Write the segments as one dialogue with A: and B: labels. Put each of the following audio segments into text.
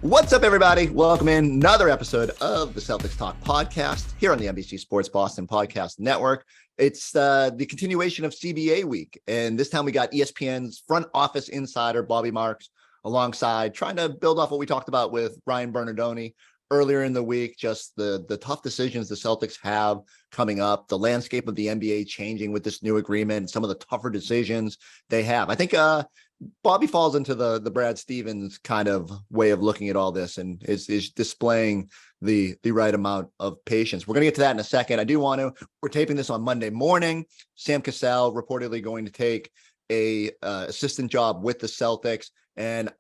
A: What's up, everybody? Welcome in another episode of the Celtics Talk podcast here on the NBC Sports Boston podcast network. It's the continuation of CBA week, and this time we got ESPN's front office insider Bobby Marks alongside, trying to build off what we talked about with Ryan Bernardoni earlier in the week, just the tough decisions the Celtics have coming up, the landscape of the NBA changing with this new agreement, some of the tougher decisions they have. I think Bobby falls into the Brad Stevens kind of way of looking at all this and is displaying the right amount of patience. We're going to get to that in a second. We're taping this on Monday morning. Sam Cassell reportedly going to take a assistant job with the Celtics. And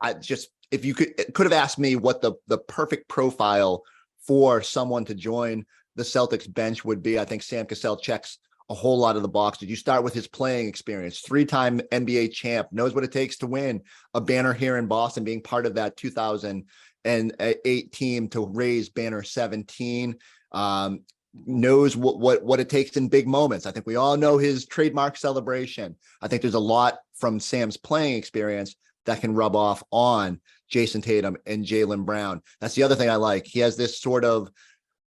A: if you could have asked me what the perfect profile for someone to join the Celtics bench would be, I think Sam Cassell checks a whole lot of the boxes. You start with his playing experience, 3-time NBA champ, knows what it takes to win a banner here in Boston, being part of that 2008 team to raise banner 17, knows what it takes in big moments. I think we all know his trademark celebration. I think there's a lot from Sam's playing experience that can rub off on Jason Tatum and Jaylen Brown. That's the other thing I like. He has this sort of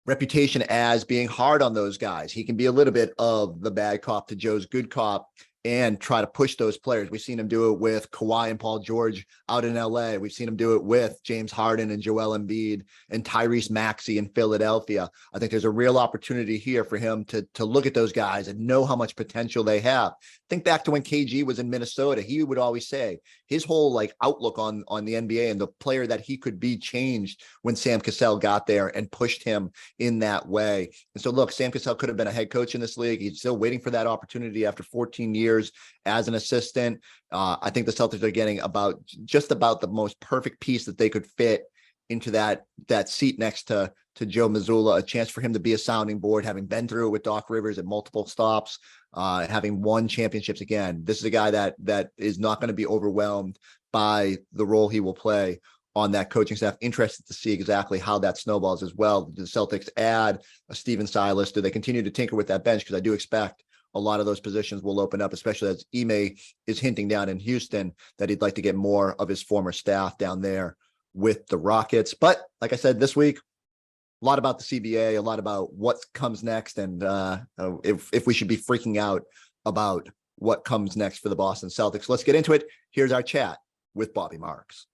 A: reputation as being hard on those guys. He can be a little bit of the bad cop to Joe's good cop and try to push those players. We've seen him do it with Kawhi and Paul George out in LA. We've seen him do it with James Harden and Joel Embiid and Tyrese Maxey in Philadelphia. I think there's a real opportunity here for him to look at those guys and know how much potential they have. Think back to when KG was in Minnesota. He would always say his whole outlook on the NBA and the player that he could be changed when Sam Cassell got there and pushed him in that way. And so look, Sam Cassell could have been a head coach in this league. He's still waiting for that opportunity after 14 years as an assistant. I think the Celtics are getting just about the most perfect piece that they could fit into that seat next to Joe Mazzulla, a chance for him to be a sounding board, having been through it with Doc Rivers at multiple stops, having won championships again. This is a guy that is not going to be overwhelmed by the role he will play on that coaching staff. Interested to see exactly how that snowballs as well. Do the Celtics add a Steven Silas? Do they continue to tinker with that bench? Because I do expect a lot of those positions will open up, especially as Ime is hinting down in Houston that he'd like to get more of his former staff down there with the Rockets. But like I said, this week, a lot about the CBA, a lot about what comes next, and if we should be freaking out about what comes next for the Boston Celtics. Let's get into it. Here's our chat with Bobby Marks.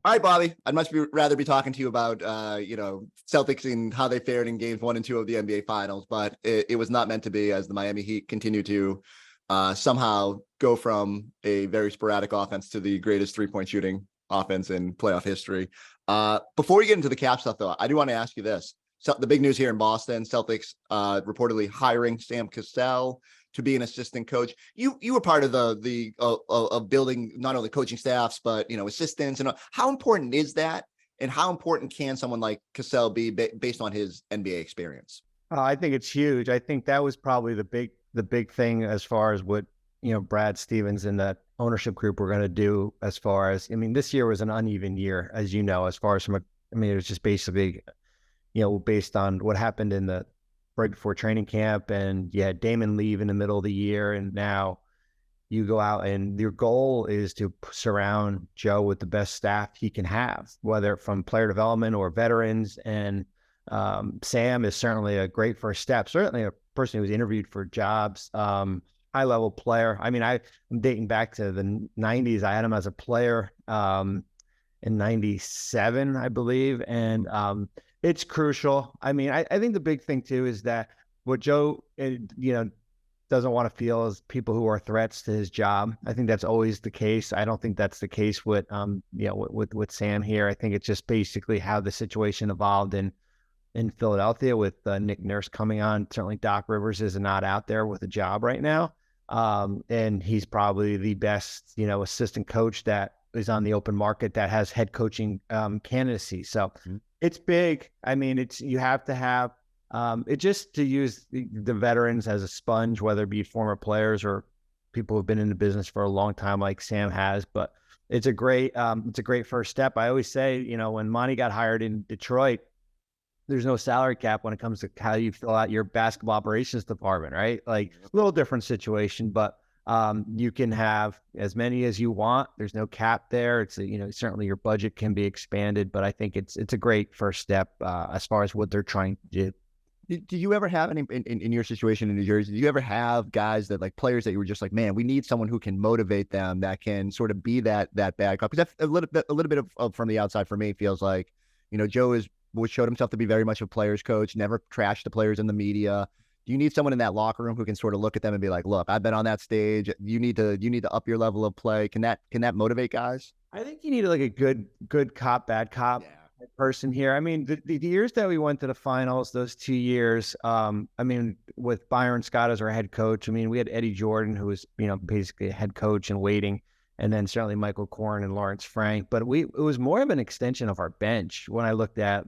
A: All right, Bobby, I'd much rather be talking to you about, Celtics and how they fared in games 1 and 2 of the NBA Finals, but it was not meant to be, as the Miami Heat continue to somehow go from a very sporadic offense to the greatest three-point shooting offense in playoff history. Before we get into the cap stuff, though, I do want to ask you this. So the big news here in Boston, Celtics reportedly hiring Sam Cassell to be an assistant coach. You were part of the building not only coaching staffs, but assistants. And how important is that? And how important can someone like Cassell be based on his NBA experience?
B: I think it's huge. I think that was probably the big thing as far as what Brad Stevens and that ownership group were going to do. As far as this year was an uneven year, as you know, as far as it was just basically based on what happened in the right before training camp, and you had Damon leave in the middle of the year, and now you go out and your goal is to surround Joe with the best staff he can have, whether from player development or veterans. And Sam is certainly a great first step, certainly a person who's interviewed for jobs, high level player. I'm dating back to the 90s. I had him as a player in 97, I believe. And it's crucial. I think the big thing too is that what Joe, doesn't want to feel is people who are threats to his job. I think that's always the case. I don't think that's the case with Sam here. I think it's just basically how the situation evolved in Philadelphia with Nick Nurse coming on. Certainly Doc Rivers is not out there with a job right now. And he's probably the best, assistant coach that is on the open market that has head coaching candidacy. So it's big. You have to have it just to use the veterans as a sponge, whether it be former players or people who've been in the business for a long time like Sam has. But it's a great first step. I always say, when Monty got hired in Detroit, there's no salary cap when it comes to how you fill out your basketball operations department, right? Like a little different situation, but You can have as many as you want. There's no cap there. It's certainly your budget can be expanded, but I think it's a great first step as far as what they're trying to do.
A: Do you ever have any in your situation in New Jersey? Do you ever have guys that like players that you were just like, man, we need someone who can motivate them, that can sort of be that bad cop? Because a little bit of from the outside for me feels like, Joe showed himself to be very much a player's coach, never trashed the players in the media. Do you need someone in that locker room who can sort of look at them and be like, look, I've been on that stage. You need to up your level of play. Can that motivate guys?
B: I think you need like a good cop, bad cop. Yeah. Person here. I mean, the years that we went to the finals, those 2 years, with Byron Scott as our head coach, we had Eddie Jordan, who was, basically a head coach in waiting, and then certainly Michael Corrin and Lawrence Frank. But it was more of an extension of our bench when I looked at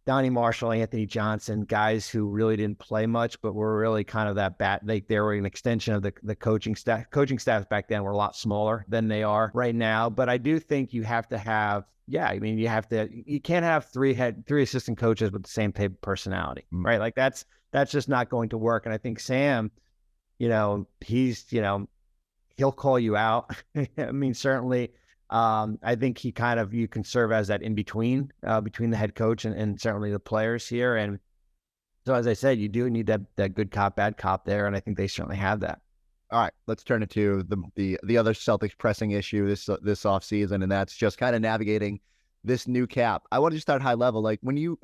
B: Donnie Marshall, Anthony Johnson, guys who really didn't play much, but were really kind of that they were an extension of the coaching staff. Coaching staffs back then were a lot smaller than they are right now. But I do think you have to have, you can't have three assistant coaches with the same type of personality, right? Like that's just not going to work. And I think Sam, he'll call you out. Certainly. I think you can serve as that in between the head coach and certainly the players here. And so, as I said, you do need that good cop, bad cop there. And I think they certainly have that.
A: All right, let's turn it to the other Celtics pressing issue this offseason, and that's just kind of navigating this new cap. I want to just start high level. Like when you,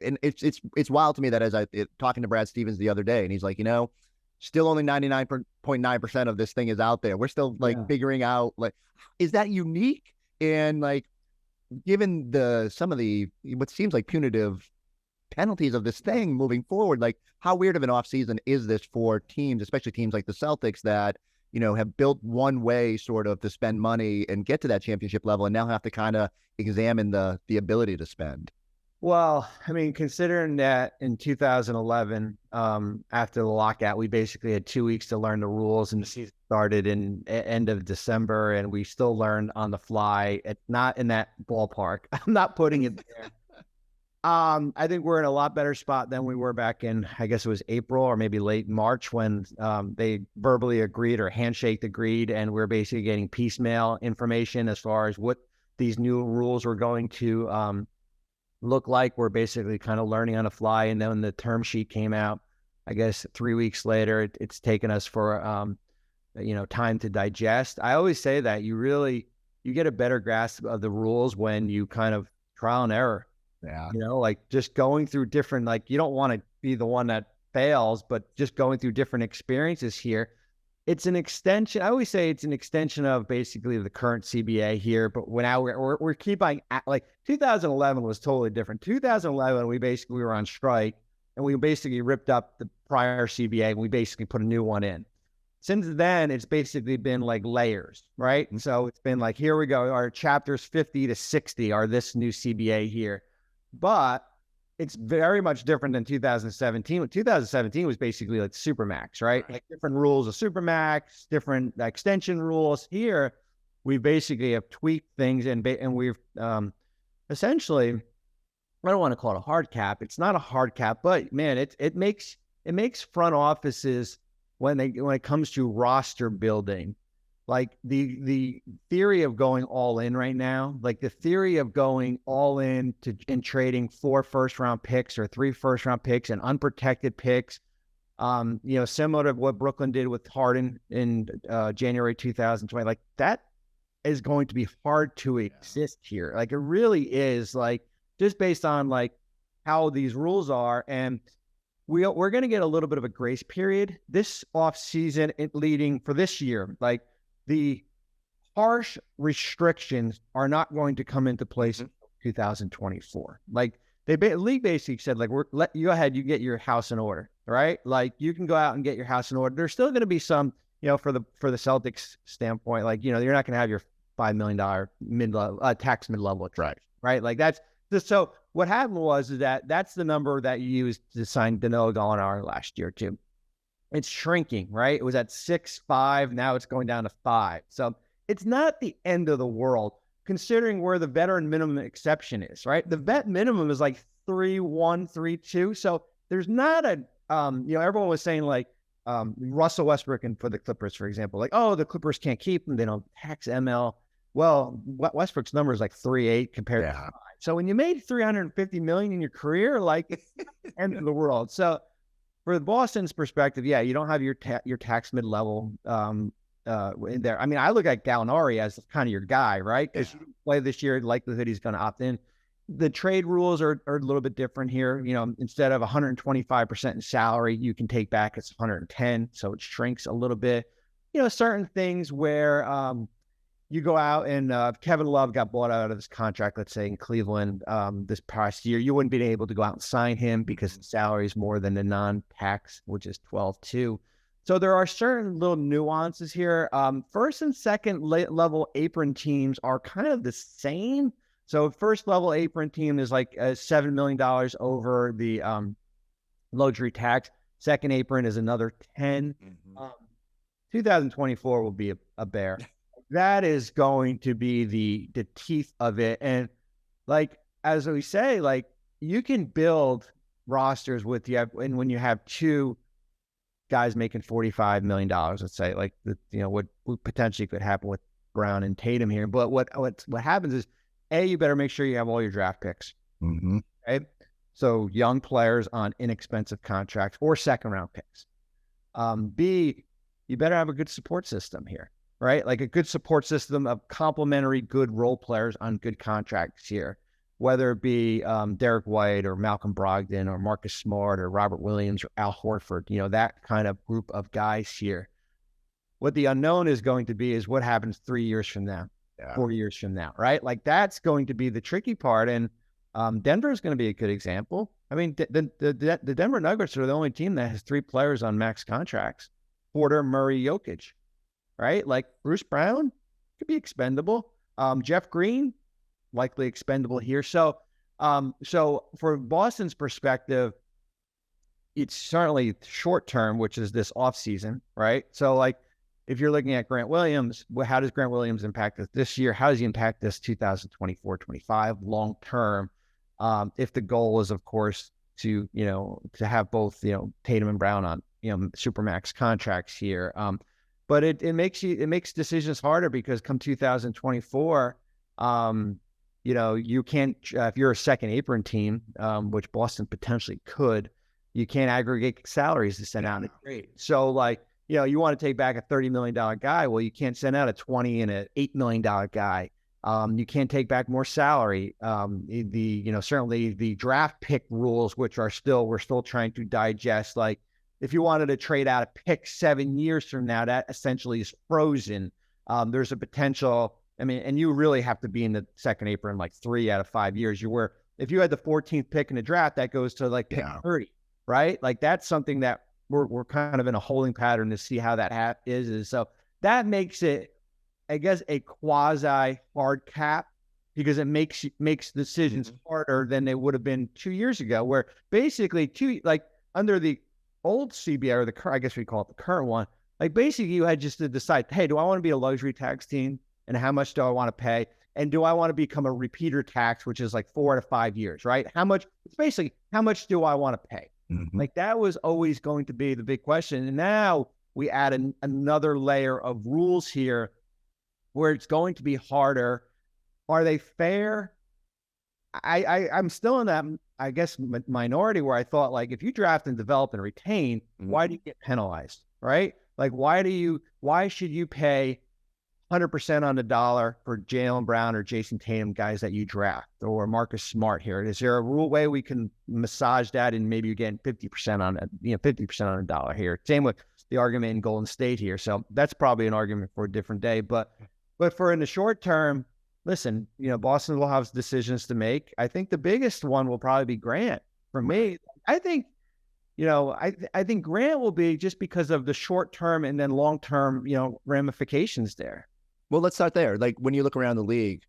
A: and it's wild to me that talking to Brad Stevens the other day, and he's like, still only 99.9% of this thing is out there. We're still figuring out, like, is that unique? And like, given some of the, what seems like punitive penalties of this thing moving forward, like how weird of an offseason is this for teams, especially teams like the Celtics that, have built one way sort of to spend money and get to that championship level, and now have to kind of examine the ability to spend?
B: Well, considering that in 2011, after the lockout, we basically had 2 weeks to learn the rules, and the season started in end of December, and we still learned on the fly. It's not in that ballpark. I'm not putting it there. I think we're in a lot better spot than we were back in, I guess it was April or maybe late March, when they verbally agreed or handshake agreed, and we're basically getting piecemeal information as far as what these new rules were going to look like. We're basically kind of learning on the fly. And then when the term sheet came out, I guess 3 weeks later, it's taken us for, time to digest. I always say that you get a better grasp of the rules when you kind of trial and error.
A: Yeah.
B: Like just going through different, like you don't want to be the one that fails, but just going through different experiences here. It's an extension. I always say it's an extension of basically the current CBA here, but now we're keeping, like 2011 was totally different. 2011, we were on strike, and we basically ripped up the prior CBA, and we basically put a new one in. Since then, it's basically been like layers, right? And so it's been like, here we go. Our chapters 50 to 60 are this new CBA here. But it's very much different than 2017. 2017 was basically like Supermax, right? Like different rules of Supermax, different extension rules. Here, we basically have tweaked things, and we've essentially, I don't want to call it a hard cap. It's not a hard cap, but man, it makes front offices, when it comes to roster building, like the theory of going all in right now, like the theory of going all in and trading 4 first-round picks or 3 first-round picks and unprotected picks, similar to what Brooklyn did with Harden in January 2020, like that is going to be hard to exist here. Like it really is, like just based on like how these rules are. And we're going to get a little bit of a grace period this offseason leading for this year. Like, the harsh restrictions are not going to come into place in 2024. Like the league basically said, like, you go ahead, you get your house in order, right? Like you can go out and get your house in order. There's still going to be some, for the Celtics standpoint, like, you're not going to have your $5 million tax mid-level, right? Like that's just, so what happened was that's the number that you used to sign Danilo Gallinari last year too. It's shrinking, right? It was at 6.5. Now it's going down to 5. So it's not the end of the world, considering where the veteran minimum exception is, right? The vet minimum is like 3.1, 3.2. So there's not a, everyone was saying like Russell Westbrook and for the Clippers, for example, like, oh, the Clippers can't keep him. They don't tax ML. Well, Westbrook's number is like 3.8 compared to 5. So when you made $350 million in your career, like end of the world. So for Boston's perspective, yeah, you don't have your tax mid-level in there. I mean, I look at Gallinari as kind of your guy, right? Because you play this year, likelihood he's going to opt in. The trade rules are a little bit different here. You know, instead of 125% in salary, you can take back it's 110, so it shrinks a little bit. You know, certain things where you go out and Kevin Love got bought out of his contract, let's say in Cleveland this past year, you wouldn't be able to go out and sign him because the salary is more than the non-tax, which is 12.2. So there are certain little nuances here. First and second level apron teams are kind of the same. So first level apron team is like $7 million over the luxury tax. Second apron is another 10. 2024 will be a bear. That is going to be the teeth of it. And like, as we say, like you can build rosters with and when you have two guys making $45 million, let's say, like what potentially could happen with Brown and Tatum here. But what happens is, you better make sure you have all your draft picks. Okay? So young players on inexpensive contracts or second round picks. B, you better have a good support system here, right? Like a good support system of complementary good role players on good contracts here, whether it be Derek White or Malcolm Brogdon or Marcus Smart or Robert Williams or Al Horford, that kind of group of guys here. What the unknown is going to be is what happens 3 years from now. 4 years from now, right? Like that's going to be the tricky part. And Denver is going to be a good example. I mean, the Denver Nuggets are the only team that has 3 players on max contracts: Porter, Murray, Jokic, right? Like Bruce Brown could be expendable. Jeff Green, likely expendable here. So for Boston's perspective, it's certainly short term, which is this offseason, right? So like, if you're looking at Grant Williams, how does Grant Williams impact us this year? How does he impact us 2024-25 long term? If the goal is, of course, to have both Tatum and Brown on supermax contracts here, but it makes decisions harder because come 2024, you can't if you're a second apron team, which Boston potentially could, you can't aggregate salaries to send out a trade. So like. You want to take back a $30 million guy. Well, you can't send out a $20 and an $8 million guy. You can't take back more salary. Certainly the draft pick rules, which we're still trying to digest. Like if you wanted to trade out a pick 7 years from now, that essentially is frozen. There's a potential. I mean, and you really have to be in the second apron like 3 out of 5 years. If you had the 14th pick in the draft, that goes to like pick 30, right? Like that's something that we're kind of in a holding pattern to see how that is. So that makes it, I guess, a quasi hard cap because it makes decisions harder than they would have been 2 years ago, where basically under the old CBA or the current, I guess we call it the current one, like basically you had just to decide, hey, do I want to be a luxury tax team and how much do I want to pay? And do I want to become a repeater tax, which is like 4 to 5 years, right? How much do I want to pay? Like that was always going to be the big question. And now we add another layer of rules here where it's going to be harder. Are they fair? I'm still in that, I guess, minority where I thought like, if you draft and develop and retain, why do you get penalized, right? Like, why should you pay 100% on the dollar for Jaylen Brown or Jason Tatum guys that you draft, or Marcus Smart here? Is there a rule way we can massage that and maybe you're getting 50% on it, 50% on a dollar here? Same with the argument in Golden State here. So that's probably an argument for a different day. But for in the short term, listen, Boston will have decisions to make. I think the biggest one will probably be Grant. For me, I think, I think Grant will be just because of the short term and then long term, ramifications there.
A: Well, let's start there. Like when you look around the league,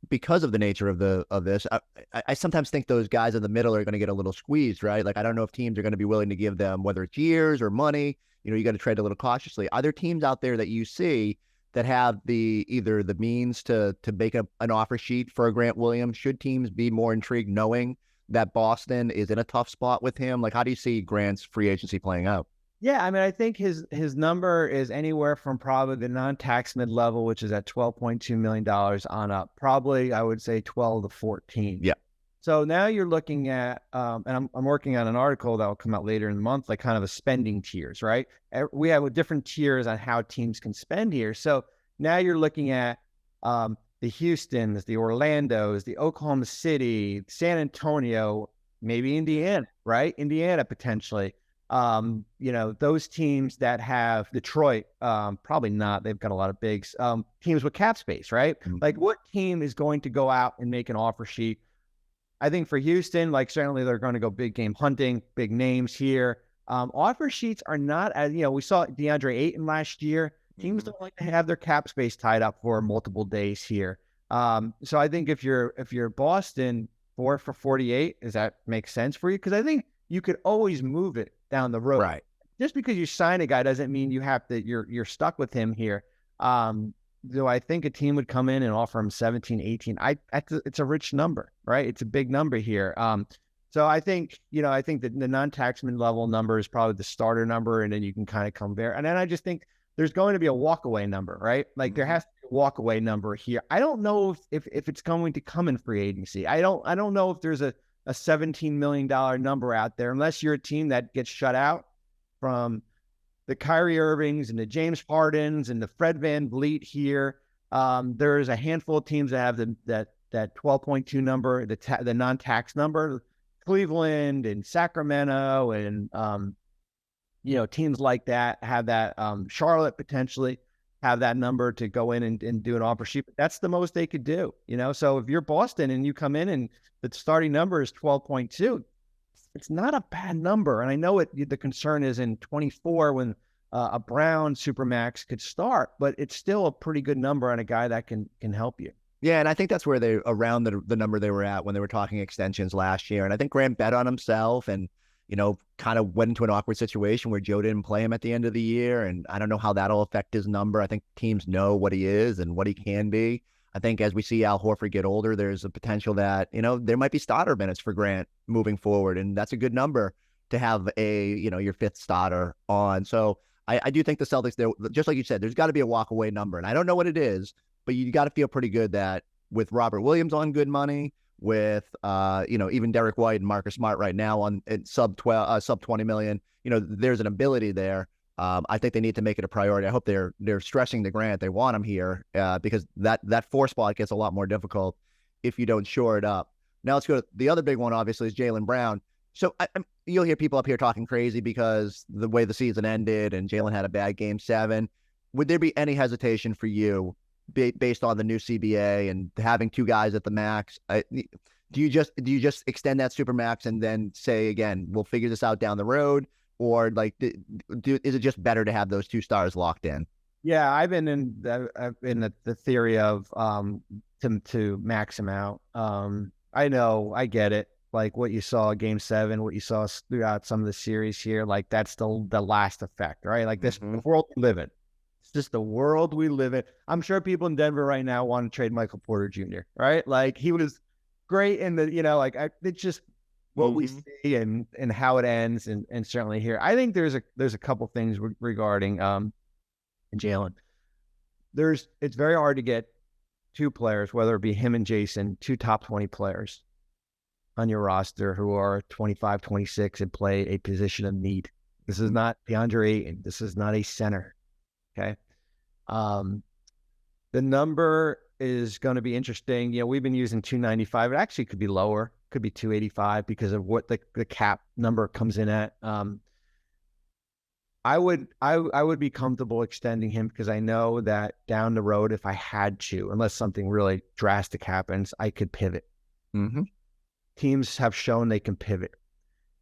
A: because of the nature of this, I sometimes think those guys in the middle are going to get a little squeezed, right? Like I don't know if teams are going to be willing to give them, whether it's years or money. You got to trade a little cautiously. Are there teams out there that you see that have either the means to make an offer sheet for a Grant Williams? Should teams be more intrigued knowing that Boston is in a tough spot with him? Like, how do you see Grant's free agency playing out?
B: Yeah, I mean, I think his number is anywhere from probably the non-tax mid-level, which is at $12.2 million on up, probably I would say 12 to 14.
A: Yeah.
B: So now you're looking at, and I'm working on an article that will come out later in the month, like kind of a spending tiers, right? We have different tiers on how teams can spend here. So now you're looking at the Houstons, the Orlandos, the Oklahoma City, San Antonio, maybe Indiana, right? Indiana potentially. Those teams that have Detroit, probably not. They've got a lot of bigs. Teams with cap space, right?
A: Mm-hmm.
B: Like what team is going to go out and make an offer sheet? I think for Houston, like certainly they're going to go big game hunting, big names here. Offer sheets are not as, we saw DeAndre Ayton last year. Teams don't like to have their cap space tied up for multiple days here. So I think if you're Boston, 4 for 48, does that make sense for you? Because I think you could always move it down the road.
A: Right.
B: Just because you sign a guy doesn't mean you're stuck with him here. Do I think a team would come in and offer him 17, 18? It's a rich number, right? It's a big number here. So I think that the non-taxman level number is probably the starter number, and then you can kind of come there. And then I just think there's going to be a walkaway number, right? Like there has to be a walkaway number here. I don't know if it's going to come in free agency. I don't know if there's a $17 million number out there, unless you're a team that gets shut out from the Kyrie Irvings and the James Hardens and the Fred VanVleet here. There's a handful of teams that have that 12.2 number, the non-tax number. Cleveland and Sacramento and teams like that have that. Charlotte potentially have that number to go in and do an offer sheet. But that's the most they could do. So if you're Boston and you come in and the starting number is 12.2, it's not a bad number. And I know the concern is in 24 when a Brown Supermax could start, but it's still a pretty good number on a guy that can help you.
A: Yeah, and I think that's where they around the number they were at when they were talking extensions last year. And I think Grant bet on himself and, kind of went into an awkward situation where Joe didn't play him at the end of the year. And I don't know how that'll affect his number. I think teams know what he is and what he can be. I think as we see Al Horford get older, there's a potential that, there might be starter minutes for Grant moving forward. And that's a good number to have your fifth starter on. So I do think the Celtics, just like you said, there's got to be a walk away number. And I don't know what it is, but you got to feel pretty good that with Robert Williams on good money, with even Derek White and Marcus Smart right now on sub 20 million, there's an ability there. I think they need to make it a priority. I hope they're stressing the Grant. They want him here because that 4 spot gets a lot more difficult if you don't shore it up. Now let's go to the other big one, obviously, is Jaylen Brown. So you'll hear people up here talking crazy because the way the season ended and Jaylen had a bad game 7. Would there be any hesitation for you based on the new CBA and having 2 guys at the max? Do you just extend that super max and then say, again, we'll figure this out down the road? Or like, is it just better to have those 2 stars locked in?
B: Yeah, I've been in the theory of to max him out. I know, I get it. Like what you saw Game 7, what you saw throughout some of the series here, like that's the last effect, right? Like this the world we live in. It's just the world we live in. I'm sure people in Denver right now want to trade Michael Porter Jr., right? Like he was great in the, it's just what we see and how it ends and certainly here. I think there's a couple things regarding Jaylen. It's very hard to get 2 players, whether it be him and Jason, 2 top 20 players on your roster who are 25, 26 and play a position of need. This is not DeAndre Ayton. This is not a center. Okay. The number is going to be interesting. We've been using 295. It actually could be lower. Could be 285 because of what the cap number comes in at. I would be comfortable extending him because I know that down the road, if I had to, unless something really drastic happens, I could pivot. Teams have shown they can pivot.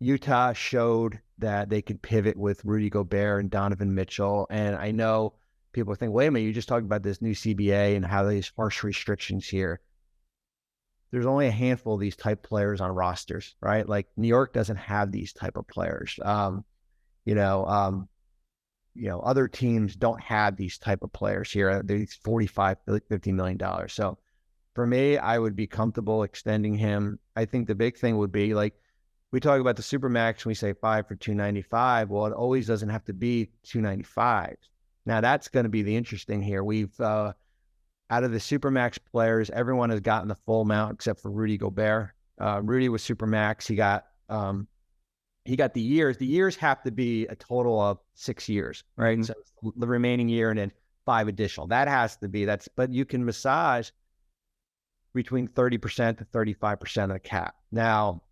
B: Utah showed that they could pivot with Rudy Gobert and Donovan Mitchell. And I know people think, wait a minute, you just talked about this new CBA and how these harsh restrictions here. There's only a handful of these type players on rosters, right? Like New York doesn't have these type of players. Other teams don't have these type of players here. These $45, $50 million. So for me, I would be comfortable extending him. I think the big thing would be like we talk about the Supermax, we say 5 for 295. Well, it always doesn't have to be 295. Now that's going to be the interesting here. We've out of the Supermax players, everyone has gotten the full amount except for Rudy Gobert. Rudy was Supermax. He got the years. The years have to be a total of 6 years, right? Mm-hmm. So the remaining year and then 5 additional. That has to be, but you can massage between 30% to 35% of the cap. Now,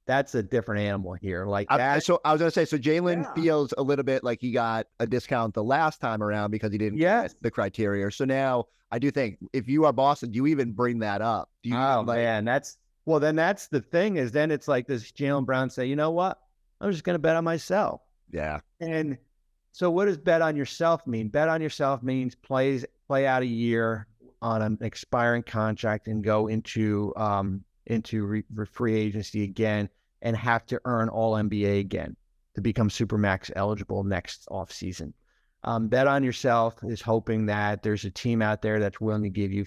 B: that's a different animal here. Like that.
A: So I was going to say, so Jaylen feels a little bit like he got a discount the last time around because he didn't get the criteria. So now I do think if you are Boston, do you even bring that up? Do you,
B: man, then that's the thing is then it's like, does Jaylen Brown say, you know what? I'm just going to bet on myself.
A: Yeah.
B: And so what does bet on yourself mean? Bet on yourself means play out a year on an expiring contract and go into free agency again and have to earn all NBA again to become Supermax eligible next offseason. Bet on yourself is hoping that there's a team out there that's willing to give you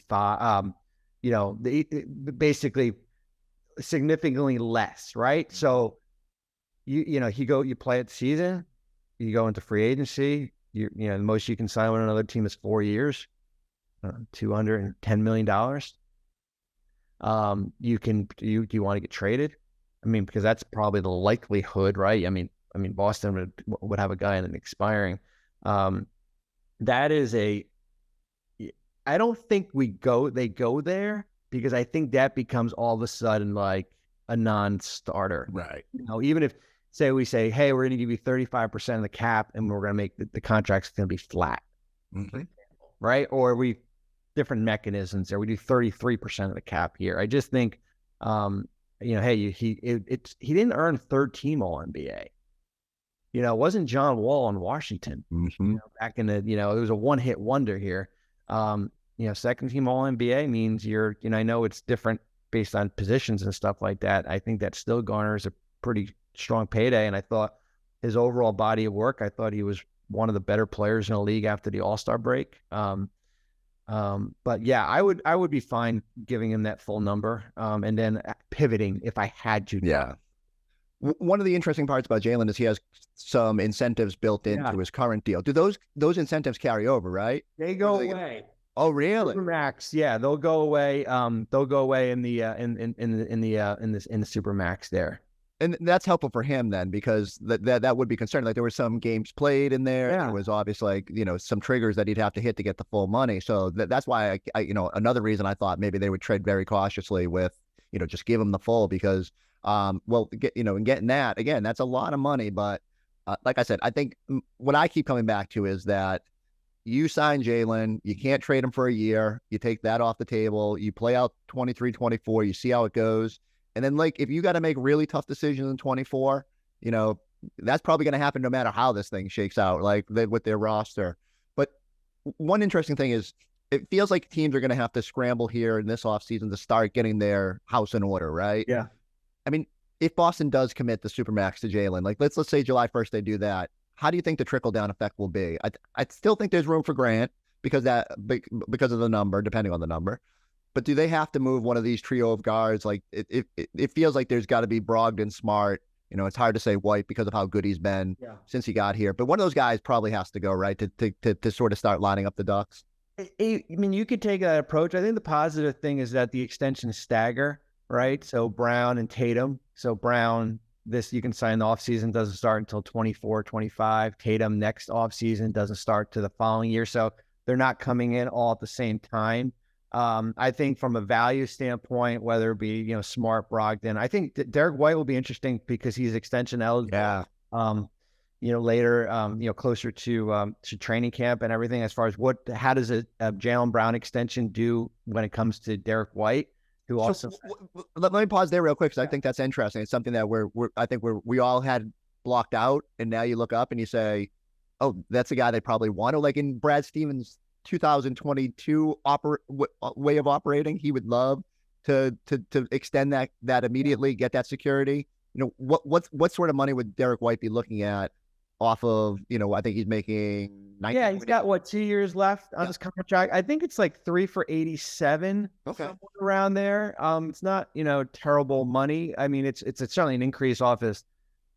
B: basically significantly less, right? So you play it season, you go into free agency, the most you can sign with another team is 4 years, $210 million. Do you want to get traded? I mean, because that's probably the likelihood, right? I mean, Boston would have a guy in an expiring. That is I don't think they go there because I think that becomes all of a sudden like a non-starter.
A: Right.
B: Even if we say, hey, we're going to give you 35% of the cap and we're going to make the contract's going to be flat.
A: Mm-hmm.
B: Right. Or different mechanisms there. We do 33% of the cap here. I just think, hey, he didn't earn third team All NBA. It wasn't John Wall in Washington.
A: Mm-hmm.
B: Back in it was a one-hit wonder here. Second team All NBA means I know it's different based on positions and stuff like that. I think that still garners a pretty strong payday. And I thought his overall body of work, I thought he was one of the better players in the league after the All-Star break. But yeah, I would be fine giving him that full number, and then pivoting if I had to.
A: Yeah. One of the interesting parts about Jaylen is he has some incentives built into his current deal. Do those incentives carry over, right?
B: They go away.
A: Oh, really?
B: Supermax, yeah, they'll go away. They'll go away in the Supermax there.
A: And that's helpful for him then, because that would be concerning. Like there were some games played in there. Yeah. There was obviously some triggers that he'd have to hit to get the full money. So that's why I another reason I thought maybe they would tread very cautiously with just give him the full because and getting that again, that's a lot of money. But like I said, I think what I keep coming back to is that you sign Jaylen, you can't trade him for a year. You take that off the table. You play out 23-24. You see how it goes. And then, if you got to make really tough decisions in 24, that's probably going to happen no matter how this thing shakes out, with their roster. But one interesting thing is it feels like teams are going to have to scramble here in this offseason to start getting their house in order, right?
B: Yeah.
A: I mean, if Boston does commit the Supermax to Jaylen, let's say July 1st they do that, how do you think the trickle-down effect will be? I still think there's room for Grant because of the number, depending on the number. But do they have to move one of these trio of guards? It feels like there's got to be Brogdon, Smart. It's hard to say White because of how good he's been since he got here. But one of those guys probably has to go, right, to sort of start lining up the ducks.
B: I mean, you could take that approach. I think the positive thing is that the extensions stagger, right? So Brown and Tatum. So Brown, you can sign the offseason, doesn't start until 24, 25. Tatum next offseason doesn't start to the following year. So they're not coming in all at the same time. I think from a value standpoint, whether it be, Smart, Brogdon, I think Derek White will be interesting because he's extension eligible.
A: Yeah.
B: Later, closer to training camp and everything as far as how does a Jaylen Brown extension do when it comes to Derek White, who also.
A: Let me pause there real quick because I think that's interesting. It's something that we all had blocked out, and now you look up and you say, oh, that's a guy they probably want to, like in Brad Stevens' 2022 way of operating. He would love to extend that immediately, get that security. What sort of money would Derek White be looking at off of, I think he's making 19.
B: Yeah, he's got 2 years left on his contract. I think it's like 3 for 87, somewhere around there. It's not, terrible money. I mean, it's certainly an increase off his,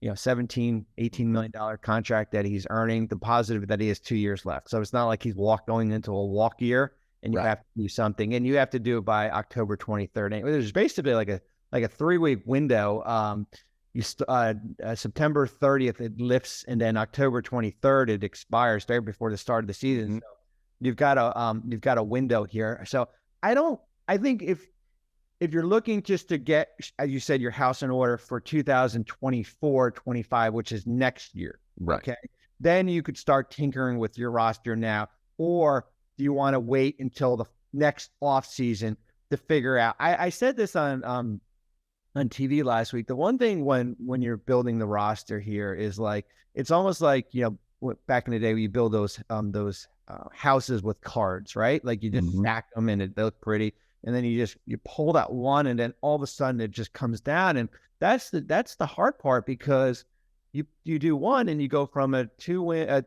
B: $17, $18 million contract that he's earning. The positive that he has 2 years left. So it's not like he's going into a walk year and you have to do something, and you have to do it by October 23rd. And there's basically like a 3-week window. September 30th it lifts, and then October 23rd it expires right before the start of the season. So you've got a window here. So I think if you're looking just to get, as you said, your house in order for 2024-25, which is next year, okay, then you could start tinkering with your roster now. Or do you want to wait until the next off season to figure out? I said this on TV last week. The one thing when you're building the roster here is like, it's almost like, back in the day, when you build those houses with cards, right? Like you just stack them and they look pretty. And then you pull that one, and then all of a sudden it just comes down. And that's the hard part, because you do one and you go from a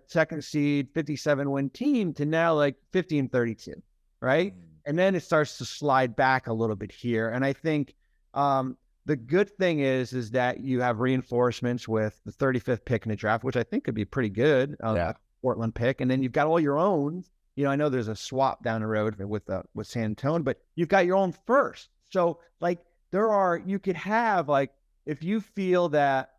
B: second seed 57 win team to now like 50-32, right? And then it starts to slide back a little bit here. And I think the good thing is that you have reinforcements with the 35th pick in the draft, which I think could be pretty good. Portland pick, and then you've got all your own. I know there's a swap down the road with San Antonio, but you've got your own first. So like you could have, like, if you feel that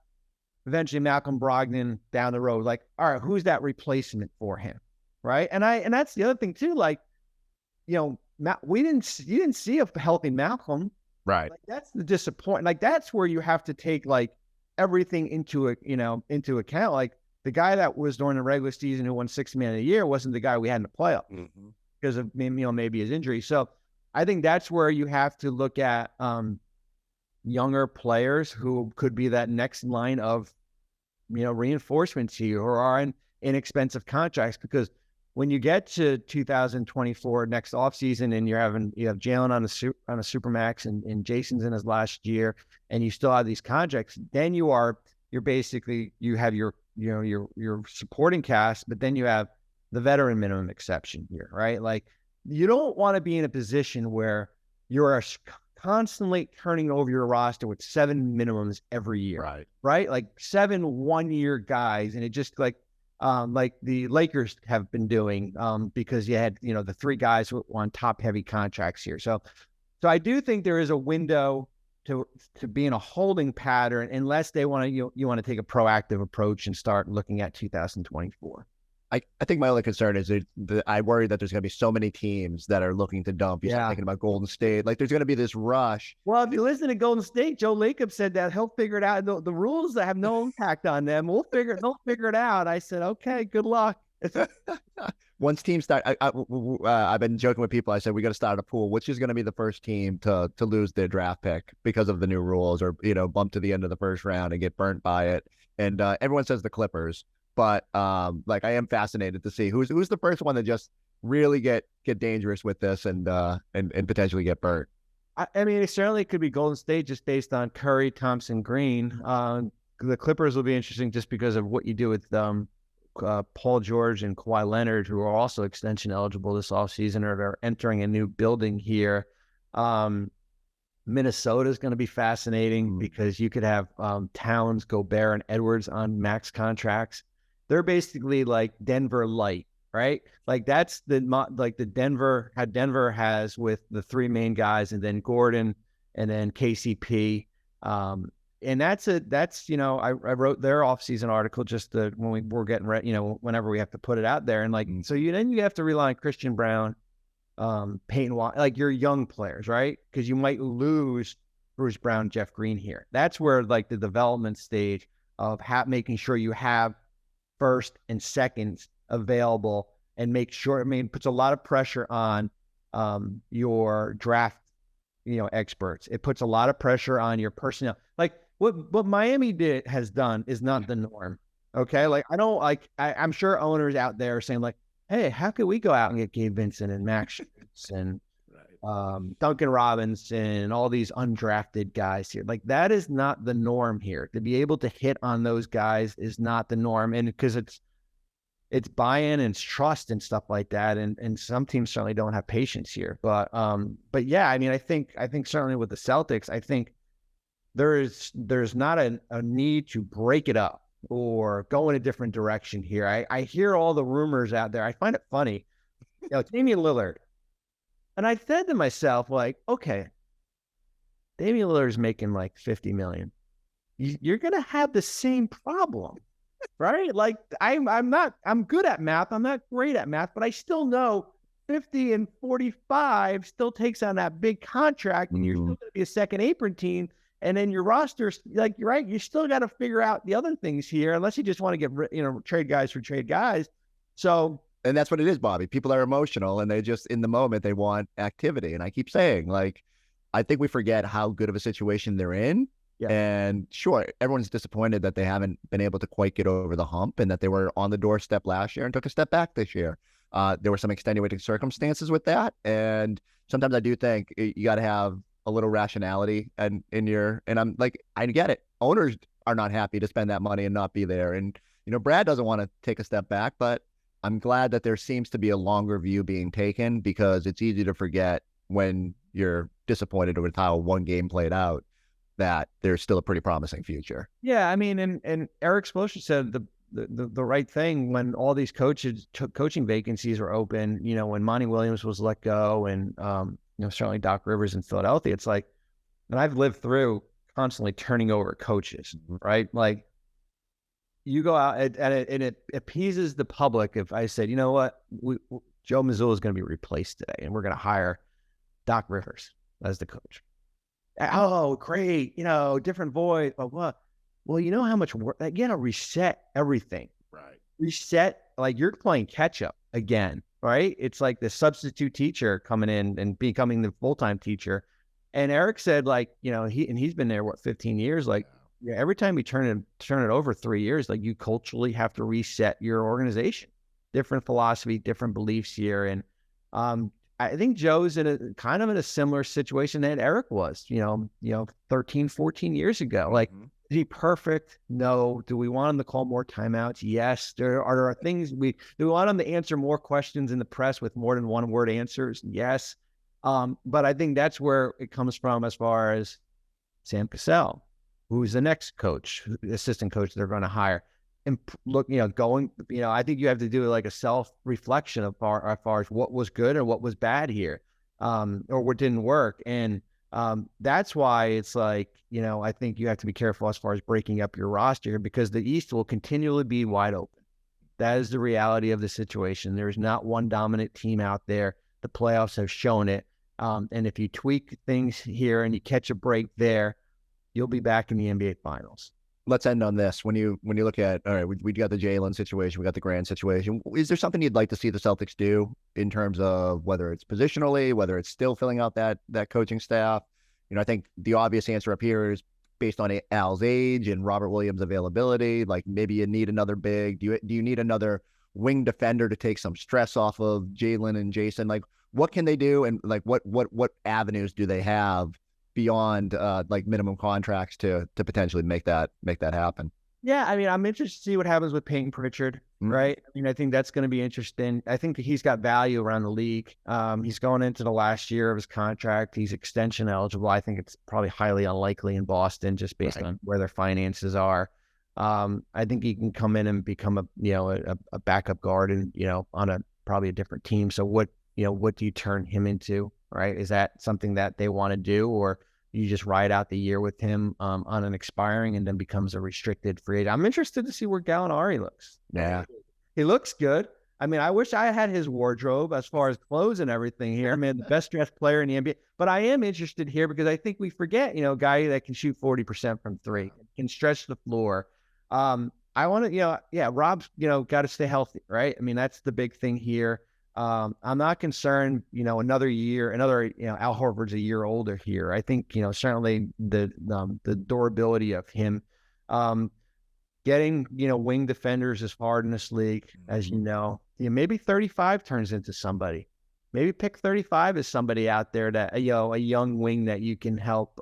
B: eventually Malcolm Brogdon down the road, like, all right, who's that replacement for him, right? And that's the other thing too. Like, you didn't see a healthy Malcolm,
A: right?
B: Like, that's the disappointment. Like, that's where you have to take like everything into account. Like, the guy that was during the regular season who won 6th Man of the Year wasn't the guy we had in the playoffs because of maybe his injury. So I think that's where you have to look at younger players who could be that next line of reinforcements here, or are in inexpensive contracts. Because when you get to 2024 next offseason, and you have Jaylen on a supermax, and Jason's in his last year, and you still have these contracts, then you have your supporting cast, but then you have the veteran minimum exception here, right? Like, you don't want to be in a position where you're constantly turning over your roster with 7 minimums every year, right? Like 7 one-year guys, and it just like the Lakers have been doing, because you had the 3 guys on top heavy contracts here. So I do think there is a window to be in a holding pattern, unless they want to, you want to take a proactive approach and start looking at 2024.
A: I think my only concern is that I worry that there's going to be so many teams that are looking to dump. You're thinking about Golden State. Like, there's going to be this rush.
B: Well, if you listen to Golden State, Joe Lacob said that he'll figure it out. The rules that have no impact on them, they'll figure it out. I said, okay, good luck.
A: Once teams start, I've been joking with people. I said, we got to start a pool. Which is going to be the first team to lose their draft pick because of the new rules, or, bump to the end of the first round and get burnt by it. And everyone says the Clippers. But like, I am fascinated to see who's the first one to just really get dangerous with this and potentially get burnt.
B: I mean, it certainly could be Golden State, just based on Curry, Thompson, Green. The Clippers will be interesting just because of what you do with Paul George and Kawhi Leonard, who are also extension eligible this offseason, or they're entering a new building here. Minnesota is going to be fascinating because you could have Towns, Gobert, and Edwards on max contracts. They're basically like Denver light, right? Like, that's the Denver has with the 3 main guys, and then Gordon, and then KCP. And that's I wrote their offseason article just when we were getting ready, whenever we have to put it out there. And like, so then you have to rely on Christian Brown, Peyton Watt, like your young players, right? Because you might lose Bruce Brown, Jeff Green here. That's where like the development stage of making sure you have first and seconds available, and make sure, it puts a lot of pressure on your draft, experts. It puts a lot of pressure on your personnel. Like what Miami has done is not the norm. Okay. Like, I'm sure owners out there are saying like, hey, how could we go out and get Gabe Vincent and Max Schutz and Duncan Robinson, all these undrafted guys here. Like that is not the norm here. To be able to hit on those guys is not the norm. And because it's buy-in and it's trust and stuff like that. And some teams certainly don't have patience here. But yeah, I mean, I think certainly with the Celtics, I think there's not a need to break it up or go in a different direction here. I hear all the rumors out there. I find it funny. Damian Lillard. And I said to myself, like, okay, Damian Lillard's making like $50 million. You're going to have the same problem, right? Like I'm good at math. I'm not great at math, but I still know 50 and 45 still takes on that big contract, and you're still going to be a second apron team. And then your roster's like, you're right. You still got to figure out the other things here, unless you just want to get, trade guys for trade guys. So,
A: and that's what it is, Bobby. People are emotional and they just, in the moment, they want activity. And I keep saying, like, I think we forget how good of a situation they're in. Yeah. And sure, everyone's disappointed that they haven't been able to quite get over the hump and that they were on the doorstep last year and took a step back this year. There were some extenuating circumstances with that. And sometimes I do think you got to have a little rationality and I'm like, I get it. Owners are not happy to spend that money and not be there. And, Brad doesn't want to take a step back, but I'm glad that there seems to be a longer view being taken, because it's easy to forget when you're disappointed with how one game played out that there's still a pretty promising future.
B: Yeah. I mean, and Eric Spoelstra said the right thing when all these coaching vacancies were open, when Monty Williams was let go and, certainly Doc Rivers in Philadelphia, it's like, and I've lived through constantly turning over coaches, right? Like you go out and it appeases the public if I said, you know what, Joe Mazzulla is going to be replaced today and we're going to hire Doc Rivers as the coach. Oh, great. Different voice, but what? Well, you know how much work, you got to reset everything,
A: right? Reset,
B: like you're playing catch up again. Right? It's like the substitute teacher coming in and becoming the full-time teacher. And Eric said, like, he's been there, 15 years? Like, yeah, every time you turn it over 3 years, like you culturally have to reset your organization, different philosophy, different beliefs here. And I think Joe's in a similar situation that Eric was, 13, 14 years ago. Like, is he perfect? No. Do we want him to call more timeouts? Yes. There are things do we want him to answer more questions in the press with more than one word answers? Yes. But I think that's where it comes from as far as Sam Cassell, who's the next coach, assistant coach they're going to hire. And look, I think you have to do like a self-reflection as far as what was good and what was bad here, or what didn't work. And that's why it's like, I think you have to be careful as far as breaking up your roster, because the East will continually be wide open. That is the reality of the situation. There's not one dominant team out there. The playoffs have shown it. And if you tweak things here and you catch a break there, you'll be back in the NBA Finals.
A: Let's end on this. When you look at, all right, we got the Jaylen situation, we got the Grant situation. Is there something you'd like to see the Celtics do in terms of whether it's positionally, whether it's still filling out that coaching staff? I think the obvious answer up here is based on Al's age and Robert Williams' availability. Like maybe you need another big. Do you need another wing defender to take some stress off of Jaylen and Jason? Like what can they do, and like what avenues do they have beyond like minimum contracts to potentially make that happen?
B: Yeah, I mean, I'm interested to see what happens with Peyton Pritchard, right? I mean, I think that's going to be interesting. I think that he's got value around the league. He's going into the last year of his contract. He's extension eligible. I think it's probably highly unlikely in Boston just based on where their finances are. I think he can come in and become a backup guard and, on probably a different team. So what do you turn him into, right? Is that something that they want to do, or you just ride out the year with him on an expiring and then becomes a restricted free agent? I'm interested to see where Gallinari looks.
A: Yeah.
B: He looks good. I mean, I wish I had his wardrobe as far as clothes and everything here. I mean, the best dressed player in the NBA. But I am interested here because I think we forget, a guy that can shoot 40% from three, can stretch the floor. I want to, Rob's, got to stay healthy, right? I mean, that's the big thing here. I'm not concerned, another year, Al Horford's a year older here. I think, certainly the durability of him, getting, wing defenders is hard in this league, as maybe 35 turns into somebody, maybe pick 35 as somebody out there that, you know, a young wing that you can help,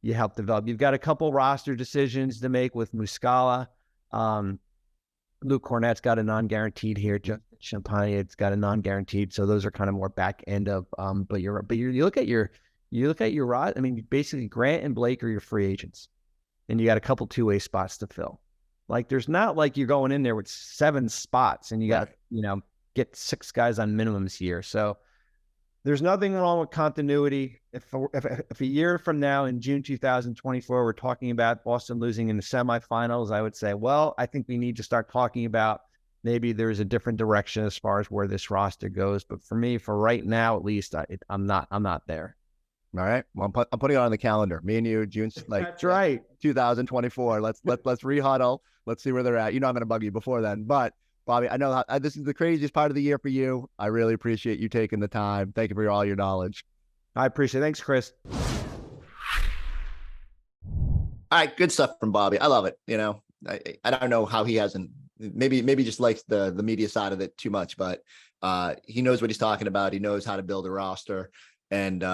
B: you help develop. You've got a couple roster decisions to make with Muscala. Luke Cornett's got a non-guaranteed here. Champagne's got a non-guaranteed. So those are kind of more back end of, but you look at your rod. I mean, basically Grant and Blake are your free agents, and you got a couple two-way spots to fill. Like, there's not like you're going in there with 7 spots and you got, you know, get 6 guys on minimums here. So there's nothing wrong with continuity. If a year from now in June 2024, we're talking about Boston losing in the semifinals, I would say, well, I think we need to start talking about maybe there's a different direction as far as where this roster goes. But for me, for right now, at least, I'm not there.
A: All right. Well, I'm putting it on the calendar. Me and you, June, like
B: that's right.
A: 2024. Let's rehuddle. Let's see where they're at. You know, I'm going to bug you before then, but Bobby, I know this is the craziest part of the year for you. I really appreciate you taking the time. Thank you for all your knowledge.
B: I appreciate it. Thanks, Chris.
A: All right. Good stuff from Bobby. I love it. You know, I don't know how he hasn't, maybe just likes the media side of it too much, but he knows what he's talking about. He knows how to build a roster. And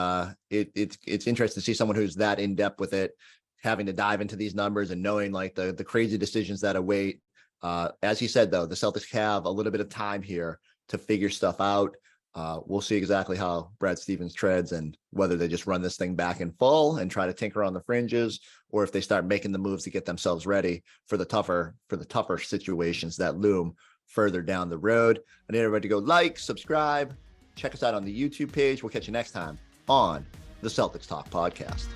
A: it's interesting to see someone who's that in depth with it, having to dive into these numbers and knowing like the crazy decisions that await. As he said, though, the Celtics have a little bit of time here to figure stuff out. We'll see exactly how Brad Stevens treads and whether they just run this thing back in full and try to tinker on the fringes, or if they start making the moves to get themselves ready for the tougher situations that loom further down the road. I need everybody to go like, subscribe, check us out on the YouTube page. We'll catch you next time on the Celtics Talk podcast.